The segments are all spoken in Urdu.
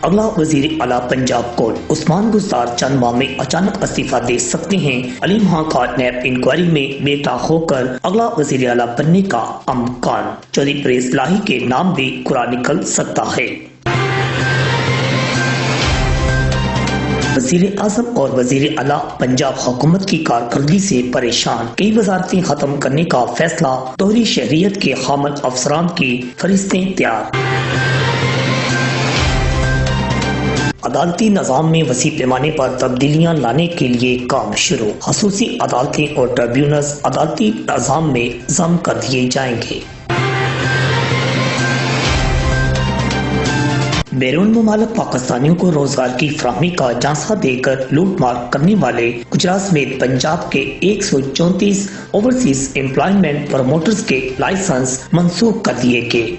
اگلا وزیر اعلیٰ پنجاب کو عثمان گزار چند ماہ میں اچانک استعفیٰ دے سکتے ہیں۔ علیم خان کا نیب انکوائری میں بیٹا ہو کر اگلا وزیر اعلیٰ بننے کا امکان۔ چودھری پریز لاہی کے نام بھی قرآن نکل سکتا ہے۔ وزیر اعظم اور وزیر اعلیٰ پنجاب حکومت کی کارکردگی سے پریشان، کئی وزارتیں ختم کرنے کا فیصلہ، دوہری شہریت کے حامل افسران کی فہرستیں تیار۔ عدالتی نظام میں وسیع پیمانے پر تبدیلیاں لانے کے لیے کام شروع، خصوصی عدالتیں اور ٹریبیونلز عدالتی نظام میں ضم کر دیے جائیں گے۔ بیرون ممالک پاکستانیوں کو روزگار کی فراہمی کا جھانسا دے کر لوٹ مار کرنے والے گجرات سمیت پنجاب کے 134 اوورسیز امپلائمنٹ پروموٹرز کے لائسنس منسوخ کر دیے گئے۔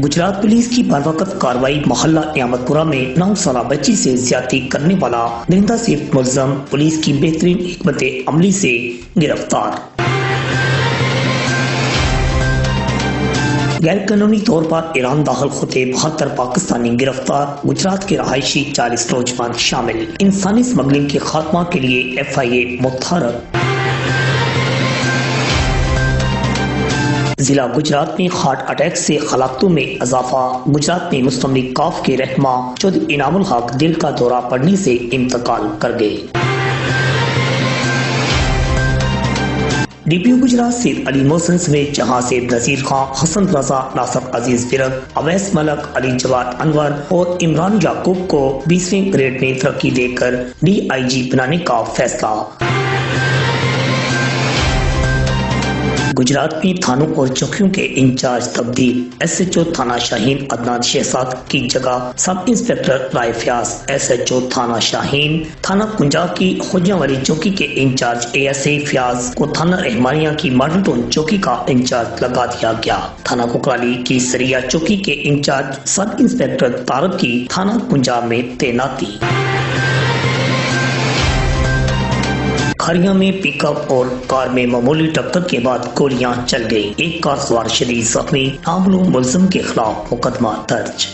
گجرات پولیس کی بروقت کارروائی محلہ نعمت پورہ میں 9 سالہ بچی سے زیادتی کرنے والا درندہ صرف ملزم پولیس کی بہترین حکمت عملی سے گرفتار۔ غیر قانونی طور پر ایران داخل ہوتے 72 پاکستانی گرفتار، گجرات کے رہائشی 40 نوجوان شامل۔ انسانی اسمگلنگ کے خاتمہ کے لیے FIA متحرک۔ ضلع گجرات میں ہارٹ اٹیک سے ہلاکتوں میں اضافہ، گجرات میں مستمر کاف کے رہنما چودھری انعام الحق دل کا دورہ پڑنے سے انتقال کر گئے۔ DPO گجرات سید علی محسن سمیت جہاں سے نذیر خان، حسن رضا، ناصر عزیز ورک، اویس ملک، علی جواد انور اور عمران یعقوب کو 20ویں گریڈ میں ترقی دے کر DIG بنانے کا فیصلہ۔ گجرات میں تھانوں اور چوکیوں کے انچارج تبدیل، SHO تھانہ شاہین عدنان شہزاد کی جگہ سب انسپکٹر رائے فیاض، SHO تھانہ شاہین۔ تھانہ کنجا کی خوجیاں والی چوکی کے انچارج ASA فیاض کو تھانہ رحمانیہ کی ماڈل ٹاؤن چوکی کا انچارج لگا دیا گیا۔ تھانہ کوکرالی کی سریا چوکی کے انچارج سب انسپکٹر طارق کی تھانہ کنجا میں تعیناتی۔ کھریا میں پک اپ اور کار میں معمولی ٹکر کے بعد گولیاں چل گئی، ایک کار سوار شدید زخمی، نامعلوم ملزم کے خلاف مقدمہ درج۔